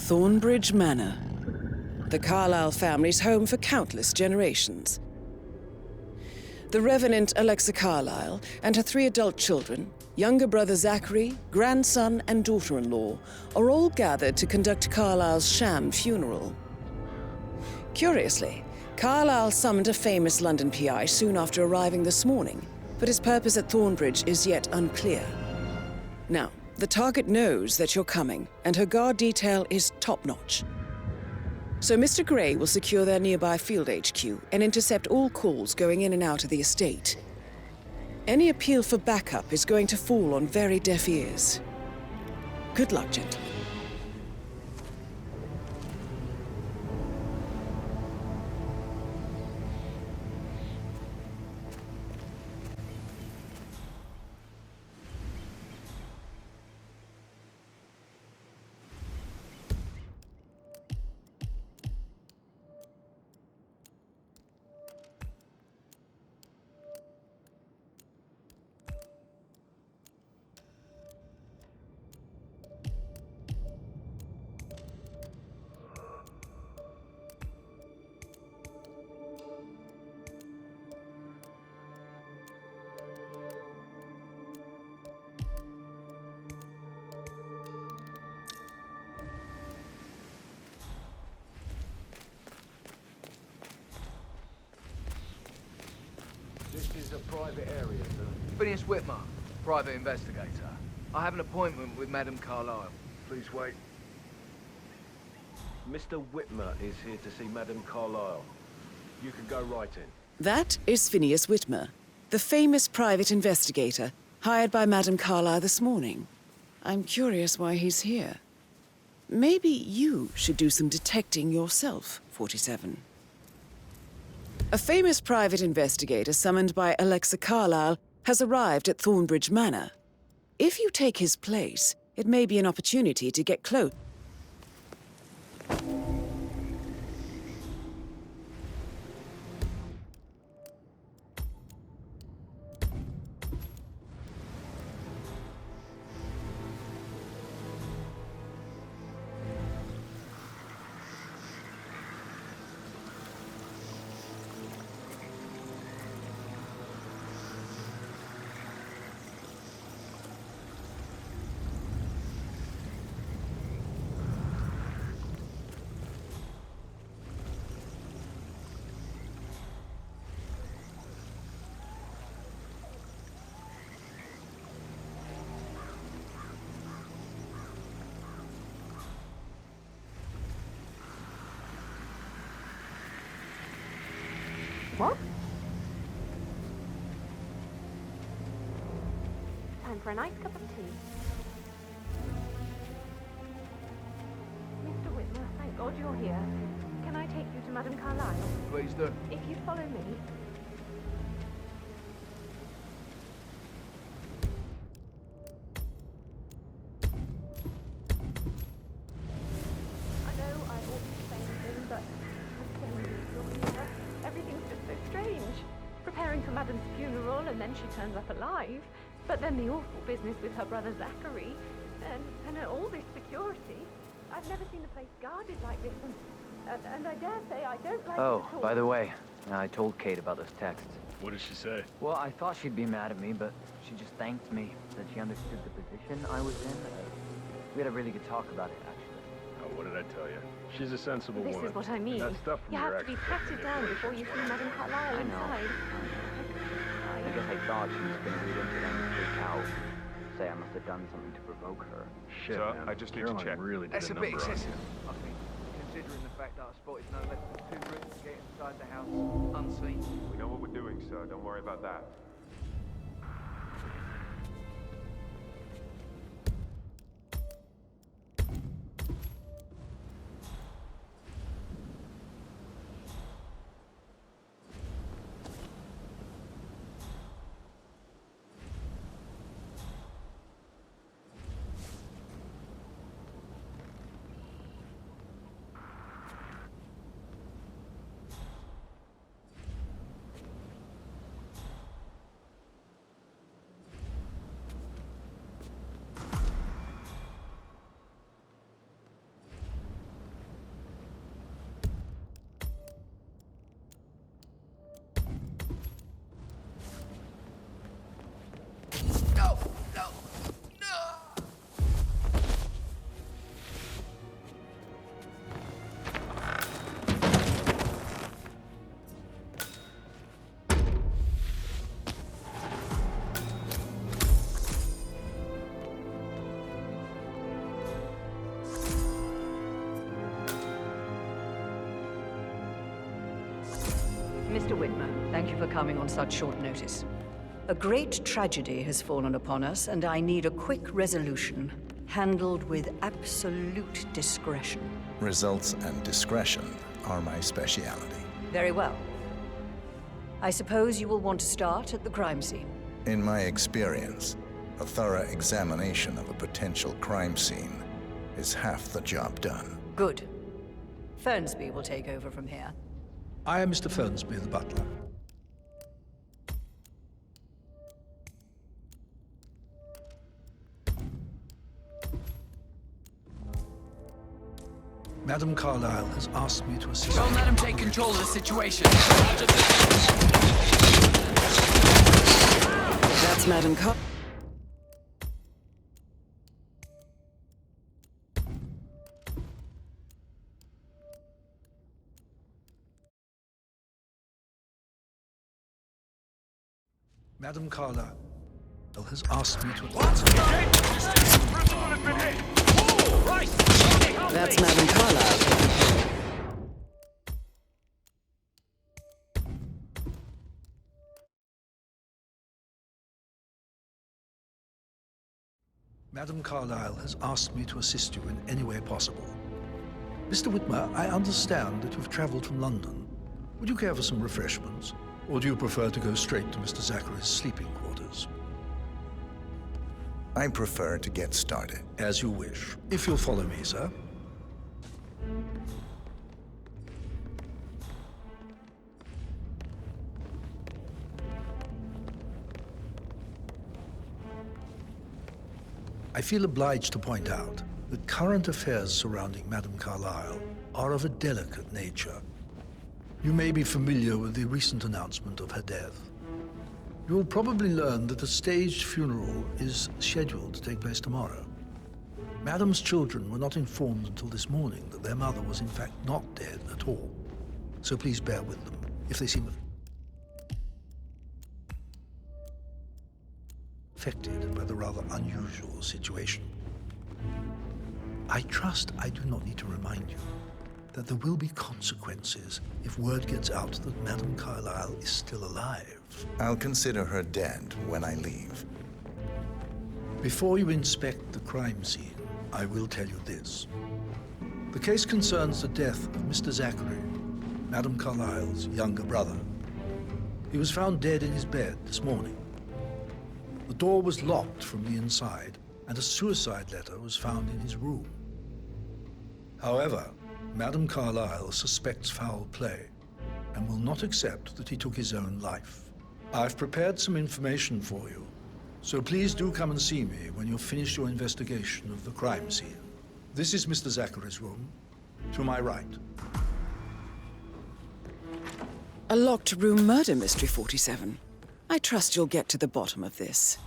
Thornbridge Manor, the Carlyle family's home for countless generations. The Revenant Alexa Carlyle and her 3 adult children, younger brother Zachary, grandson and daughter-in-law, are all gathered to conduct Carlyle's sham funeral. Curiously, Carlyle summoned a famous London PI soon after arriving this morning, but his purpose at Thornbridge is yet unclear. Now, the target knows that you're coming, and her guard detail is top-notch. So Mr. Gray will secure their nearby field HQ and intercept all calls going in and out of the estate. Any appeal for backup is going to fall on very deaf ears. Good luck, gentlemen. This is a private area, sir. Phineas Whitmer, private investigator. I have an appointment with Madame Carlyle. Please wait. Mr. Whitmer is here to see Madame Carlyle. You can go right in. That is Phineas Whitmer, the famous private investigator hired by Madame Carlyle this morning. I'm curious why he's here. Maybe you should do some detecting yourself, 47. A famous private investigator summoned by Alexa Carlyle has arrived at Thornbridge Manor. If you take his place, it may be an opportunity to get close. What? Time for a nice cup of tea. Mr. Whitmer, thank God you're here. Can I take you to Madame Carlyle? Please do. If you follow me. I know I ought to say anything, but everything's just so strange. Preparing for Madame's funeral, and then she turns up alive. But then the awful business with her brother Zachary, and all this security. I've never seen a place guarded like this, and I dare say I don't like it at all. By the way, I told Kate about those texts. What did she say? Well, I thought she'd be mad at me, but she just thanked me that she understood the position I was in. We had a really good talk about it, actually. Oh, what did I tell you? She's a sensible woman. This is what I mean. And that stuff from You your have to be ex- patted down before you see Madame Carlyle I know. inside. I guess I thought she was gonna read into them and freak out. Say I must have done something to provoke her. Shit, So, man. I just need to Caroline check. really did That's a a bit number on you. excessive, I think, considering the fact that I spotted no less than 2 routes to get inside the house unseen. We know what we're doing, sir. Don't worry about that. Thank you for coming on such short notice. A great tragedy has fallen upon us, and I need a quick resolution, handled with absolute discretion. Results and discretion are my speciality. Very well. I suppose you will want to start at the crime scene. In my experience, a thorough examination of a potential crime scene is half the job done. Good. Fernsby will take over from here. I am Mr. Fernsby, the butler. Madam Carlyle has asked me to assist. Don't let him take control of the situation. That's Madam Madam Carlyle has asked me to... That's Madam Carlyle. Madam Carlyle has asked me to assist you in any way possible. Mr. Whitmer, I understand that you've traveled from London. Would you care for some refreshments? Or do you prefer to go straight to Mr. Zachary's sleeping quarters? I prefer to get started. As you wish. If you'll follow me, sir. I feel obliged to point out that current affairs surrounding Madame Carlyle are of a delicate nature. You may be familiar with the recent announcement of her death. You will probably learn that a staged funeral is scheduled to take place tomorrow. Madame's children were not informed until this morning that their mother was in fact not dead at all. So please bear with them if they seem affected by the rather unusual situation. I trust I do not need to remind you that there will be consequences if word gets out that Madame Carlyle is still alive. I'll consider her dead when I leave. Before you inspect the crime scene, I will tell you this. The case concerns the death of Mr. Zachary, Madame Carlyle's younger brother. He was found dead in his bed this morning. The door was locked from the inside, and a suicide letter was found in his room. However, Madame Carlyle suspects foul play and will not accept that he took his own life. I've prepared some information for you, so please do come and see me when you've finished your investigation of the crime scene. This is Mr. Zachary's room, to my right. A locked room murder mystery, 47. I trust you'll get to the bottom of this.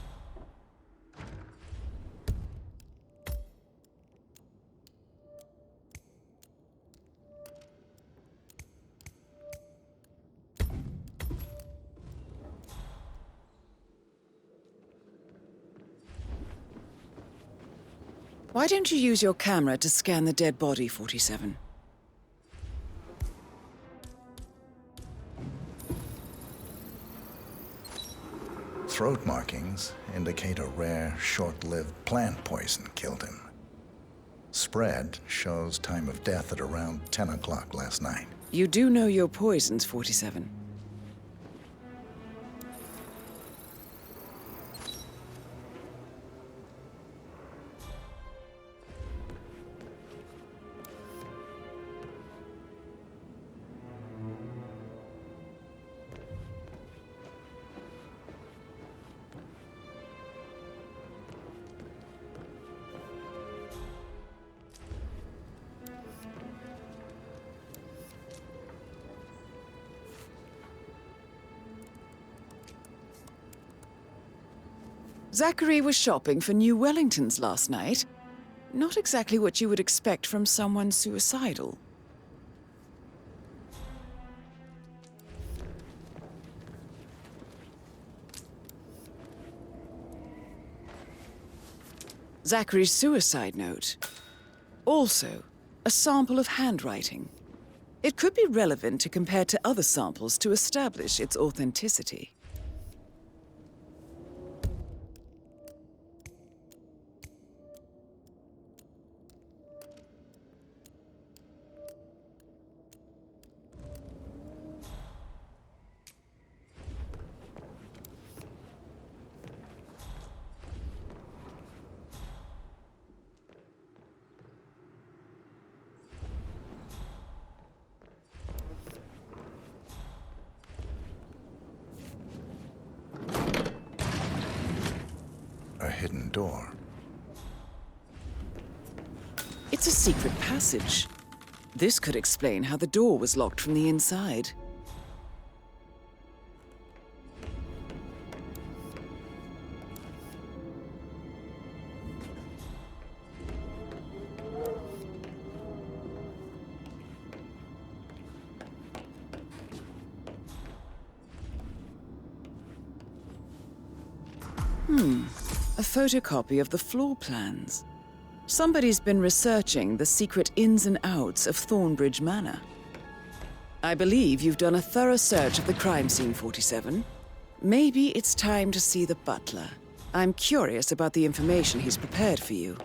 Why don't you use your camera to scan the dead body, 47? Throat markings indicate a rare, short-lived plant poison killed him. Spread shows time of death at around 10 o'clock last night. You do know your poisons, 47. Zachary was shopping for new Wellingtons last night. Not exactly what you would expect from someone suicidal. Zachary's suicide note. Also, a sample of handwriting. It could be relevant to compare to other samples to establish its authenticity. A hidden door. It's a secret passage. This could explain how the door was locked from the inside. A photocopy of the floor plans. Somebody's been researching the secret ins and outs of Thornbridge Manor. I believe you've done a thorough search of the crime scene, 47. Maybe it's time to see the butler. I'm curious about the information he's prepared for you.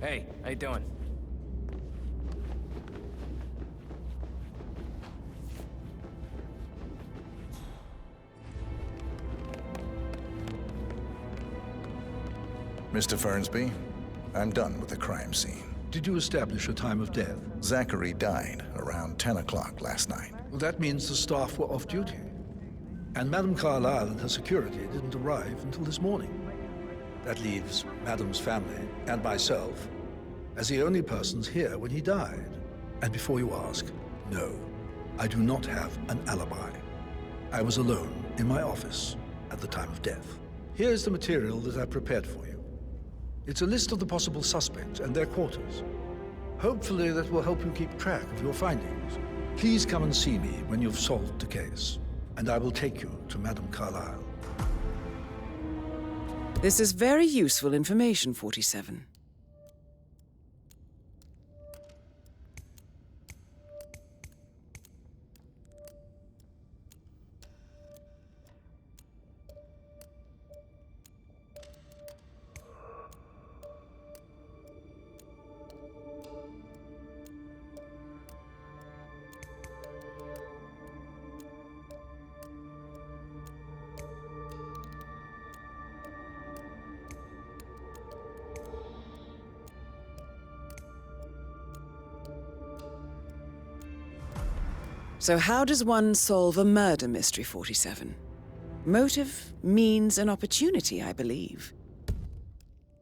Hey, how you doing? Mr. Fernsby, I'm done with the crime scene. Did you establish a time of death? Zachary died around 10 o'clock last night. Well, that means the staff were off duty. And Madame Carlyle and her security didn't arrive until this morning. That leaves Madame's family and myself as the only persons here when he died. And before you ask, no, I do not have an alibi. I was alone in my office at the time of death. Here's the material that I prepared for you. It's a list of the possible suspects and their quarters. Hopefully that will help you keep track of your findings. Please come and see me when you've solved the case, and I will take you to Madame Carlyle. This is very useful information, 47. So how does one solve a murder mystery, 47? Motive, means, and opportunity, I believe.